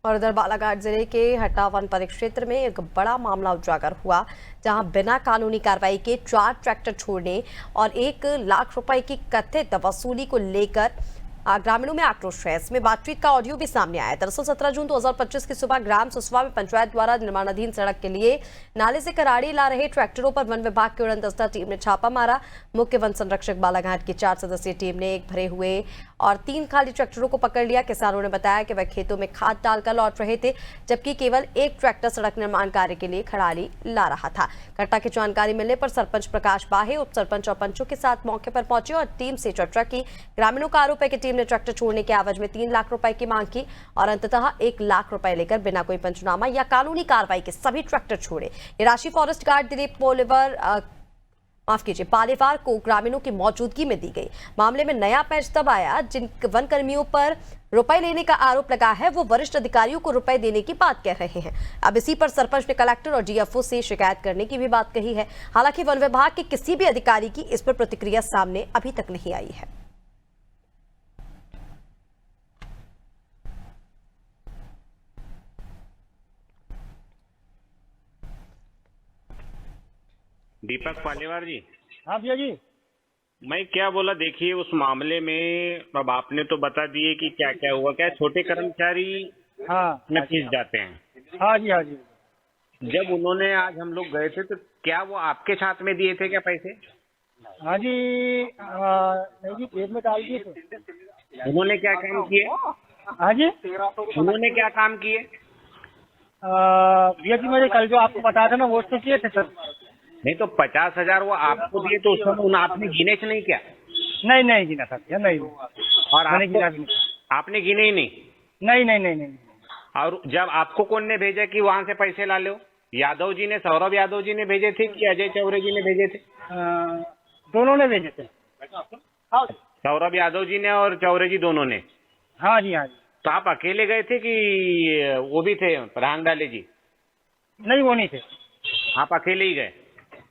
और उधर बालाघाट जिले के हट्टा वन परिक्षेत्र में एक बड़ा मामला उजागर हुआ, जहां बिना कानूनी कार्रवाई के 4 ट्रैक्टर छोड़ने और 1 लाख रुपए की कथित वसूली को लेकर ग्रामीणों में आक्रोश है। इसमें बातचीत का ऑडियो भी सामने आया है। दरअसल 17 जून 2025 की सुबह ग्राम सुसवा में पंचायत द्वारा निर्माणाधीन सड़क के लिए नाले से कराड़ी ला रहे ट्रैक्टरों पर वन विभाग की उड़नदस्ता टीम ने छापा मारा। मुख्य वन संरक्षक बालाघाट की 4 सदस्यीय टीम ने 1 भरे हुए और 3 खाली ट्रैक्टरों को पकड़ लिया। किसानों ने बताया कि वह खेतों में खाद डालकर लौट रहे थे, जबकि केवल 1 ट्रैक्टर सड़क निर्माण कार्य के लिए खराड़ी ला रहा था। घटना की जानकारी मिलने पर सरपंच प्रकाश बाहे, उप सरपंच और पंचों के साथ मौके पर पहुंचे और टीम से चर्चा की। ग्रामीणों का आरोप है कि टीम ने ट्रैक्टर छोड़ने के एवज में 3 लाख रुपए की मांग की और अंततः 1 लाख रुपए लेकर बिना कोई पंचनामा या कानूनी कार्रवाई के सभी ट्रैक्टर छोड़े। ये राशि फॉरेस्ट गार्ड दिलीप पालेवार को ग्रामीणों की मौजूदगी में दी गई। मामले में नया पैच तब आया जिन वन कर्मियों पर रुपए लेने का आरोप लगा है, वो वरिष्ठ अधिकारियों को रुपए देने की बात कह रहे हैं। अब इसी पर सरपंच ने कलेक्टर और डीएफओ से शिकायत करने की भी बात कही है। हालांकि वन विभाग के किसी भी अधिकारी की इस पर प्रतिक्रिया सामने अभी तक नहीं आई है। दीपक पालेवार जी। हाँ भैया जी। मैं क्या बोला, देखिए उस मामले में अब आपने तो बता दिए कि क्या क्या हुआ। क्या छोटे कर्मचारी में फंस जाते हैं? हाँ जी, हाँ जी। जब उन्होंने आज हम लोग गए थे तो क्या वो आपके साथ में दिए थे क्या पैसे? हाँ जी, नहीं जी, जेब में डाल दिए थे। उन्होंने क्या काम किए? हाँ जी, उन्होंने क्या काम किए? भैया जी, मैंने कल जो आपको बताया था ना, वो तो किए थे सर। नहीं तो 50,000 वो आपको दिए तो उस समय आपने गिने से नहीं क्या? नहीं नहीं गिना सर, भैया नहीं। और मैंने गिना भी नहीं। आपने गिने ही नहीं? नहीं नहीं नहीं नहीं। और जब आपको कौन ने भेजा कि वहां से पैसे ला लो? यादव जी ने, सौरभ यादव जी ने भेजे थे कि अजय चौरे जी ने भेजे थे? दोनों ने भेजे थे। सौरभ यादव जी ने और चौरे जी दोनों ने? हाँ जी, हाँ जी। तो आप अकेले गए थे कि वो भी थे प्रधान डाले जी? नहीं, वो नहीं थे। आप अकेले ही गए?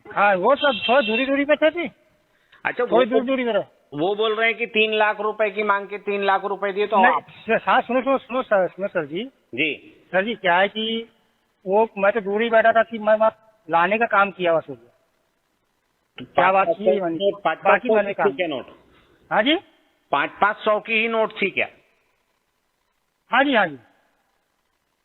हाँ, वो सब थोड़ी दूरी दूरी पे थे। अच्छा, थोड़ी दूरी पे रहे। वो बोल रहे हैं कि 3 लाख रुपए की मांग के 3 लाख रुपए दिए तो आप? हाँ, सुनो सर जी। जी सर जी, क्या है कि वो मैं तो दूर ही बैठा था कि मैं लाने का काम किया वसूल। क्या बात की? बाकी मैंने काम क्या नोट? हाँ जी, 500 की ही नोट थी क्या? हाँ जी, हाँ जी।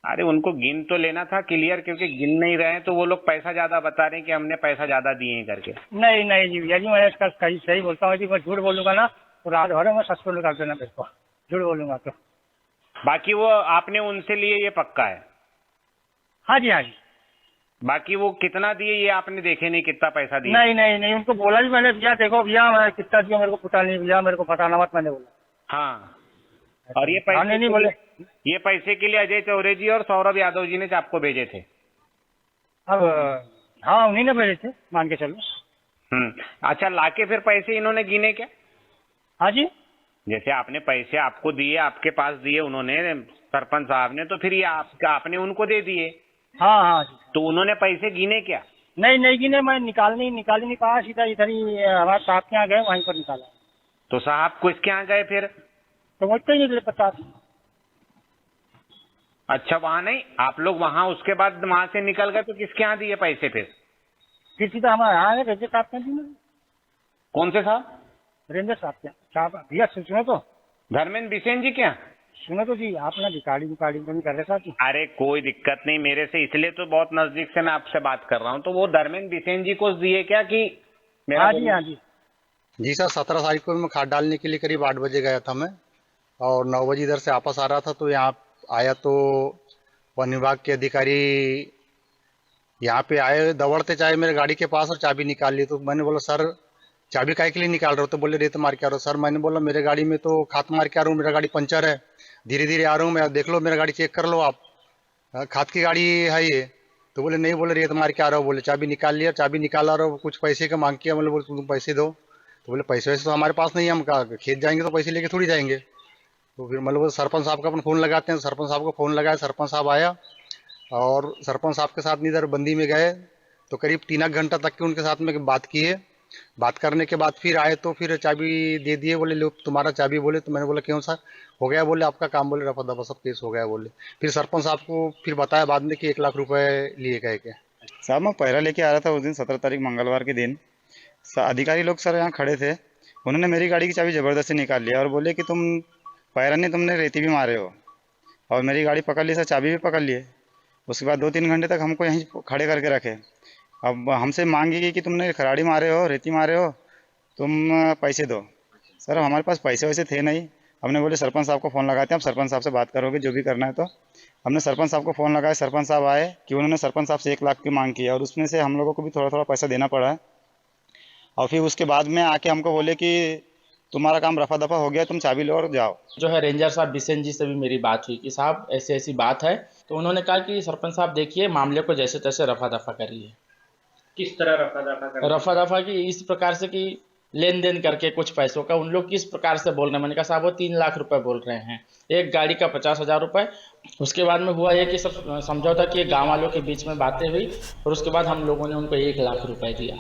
अरे उनको गिन तो लेना था क्लियर, क्योंकि गिन नहीं रहे हैं तो वो लोग पैसा ज्यादा बता रहे हैं कि हमने पैसा ज्यादा दिए हैं करके। नहीं नहीं जी भैया जी, मैं इसका सही बोलता हूँ जी। मैं झूठ बोलूंगा ना तो रात भर में सस्पेंड कर देना मेरे को, झूठ बोलूंगा तो। बाकी वो आपने उनसे लिए ये पक्का है? हाँ जी, हाँ जी। बाकी वो कितना दिए ये आपने देखे नहीं, कितना पैसा दिया? नहीं नहीं नहीं, उनको बोला भी मैंने, भैया देखो भैया मैं कितना दिया मेरे को पता नहीं, भैया मेरे को बताना मत, मैंने बोला। हाँ, और ये पैसे नहीं बोले। ये पैसे के लिए अजय चौरे जी और सौरभ यादव जी ने आपको भेजे थे? अब हाँ, उन्हीं ने भेजे थे, मान के चलो। अच्छा, लाके फिर पैसे इन्होंने गिने क्या? हाँ जी। जैसे आपने पैसे आपको दिए, आपके पास दिए उन्होंने, सरपंच साहब ने, तो फिर ये आपने उनको दे दिए? हाँ हाँ जी। तो उन्होंने पैसे गिने क्या? नहीं गिने, मैं निकाल नहीं पाया, सीधा इधर ही हमारे साहब के यहाँ गए, वहीं पर निकाला। तो साहब किसके यहाँ गए फिर? तो मुझसे ही निकले 50। अच्छा, वहाँ नहीं, आप लोग वहाँ उसके बाद वहां से निकल गए तो किसके यहाँ दिए पैसे फिर? सीधा हमारे यहाँ है, रेंजर साहब के यहाँ। कौन से साहब? रेंजर साहब के यहाँ। भैया सुनो तो, धर्मेंद्र बिसेन जी क्या? सुनो तो जी, आप ना रिकॉर्डिंग तो नहीं कर रहे साहब? अरे कोई दिक्कत नहीं मेरे से, इसलिए तो बहुत नजदीक से मैं आपसे बात कर रहा हूँ। तो वो धर्मेंद्र बिसेन जी को दिए क्या कि मेरा? हाँ जी, हाँ जी। जी सर, 17 तारीख को मैं खाद डालने के लिए करीब 8 बजे गया था मैं, और 9 बजे इधर से वापस आ रहा था। तो यहाँ आया तो वन विभाग के अधिकारी यहाँ पे आए, दौड़ते चाहे मेरे गाड़ी के पास और चाबी निकाल ली। तो मैंने बोला सर चाबी काहे के लिए निकाल रहे हो? तो बोले रेत मार के आ रहा हूँ। सर मैंने बोला मेरे गाड़ी में तो खाद मार के आ रहा हूँ, मेरा गाड़ी पंचर है, धीरे धीरे आ रहा हूँ मैं, देख लो मेरा गाड़ी चेक कर लो आप, खाद की गाड़ी है ये। तो बोले नहीं, बोले रेत मार के आ रहा हूँ। बोले चाबी निकाल लिया, चाबी निकाला रहा हूँ, कुछ पैसे का मांग किया। बोले तुम पैसे दो। तो बोले पैसे वैसे तो हमारे पास नहीं है, हम खेत जाएंगे तो पैसे लेके थोड़ी जाएंगे। तो फिर मतलब सरपंच साहब का अपन फ़ोन लगाते हैं, सरपंच साहब को फ़ोन लगाया, सरपंच साहब आया और सरपंच साहब के साथ इधर बंदी में गए। तो करीब 3 घंटा तक के उनके साथ में बात की है। बात करने के बाद फिर आए तो फिर चाबी दे दिए, बोले लो तुम्हारा चाबी। बोले तो मैंने बोला क्यों सर, हो गया बोले आपका काम, बोले रफा दफा सब केस हो गया बोले। फिर सरपंच साहब को फिर बताया बाद में कि 1 लाख रुपए लिए गए के। साहब मैं पैरा लेके आ रहा था उस दिन 17 तारीख मंगलवार के दिन। अधिकारी लोग सर यहाँ खड़े थे, उन्होंने मेरी गाड़ी की चाबी ज़बरदस्ती निकाल लिया और बोले कि तुम पैरा नहीं, तुमने रेती भी मारे हो। और मेरी गाड़ी पकड़ ली सर, चाबी भी पकड़ लिए। उसके बाद 2-3 घंटे तक हमको यहीं खड़े करके रखे। अब हमसे मांगी गई कि तुमने खराड़ी मारे हो, रेती मारे हो, तुम पैसे दो। सर हमारे पास पैसे वैसे थे नहीं। हमने बोले सरपंच साहब को फ़ोन लगाते हैं, आप सरपंच साहब से बात करोगे जो भी करना है। तो हमने सरपंच साहब को फ़ोन लगाया, सरपंच साहब आए कि उन्होंने सरपंच साहब से 1 लाख की मांग की और उसमें से हम लोगों को भी थोड़ा थोड़ा पैसा देना पड़ा है। और फिर उसके बाद में आके हमको बोले कि तुम्हारा काम रफा दफा हो गया, तुम चाबी लो और जाओ। जो है रेंजर साहब बिसेन जी से भी मेरी बात हुई कि साहब ऐसी ऐसी बात है, तो उन्होंने कहा कि सरपंच साहब देखिए मामले को जैसे तैसे रफा दफा करिए। किस तरह रफा दफा रफा दफा की इस प्रकार से कि लेन देन करके कुछ पैसों का, उन लोग किस प्रकार से बोल रहे हैं। मैंने कहा साहब वो 3 लाख रुपए बोल रहे हैं, एक गाड़ी का 50,000 रुपए। उसके बाद में हुआ ये कि सब समझौता कि गाँव वालों के बीच में बातें हुई और उसके बाद हम लोगों ने उनको 1 लाख रुपए दिया।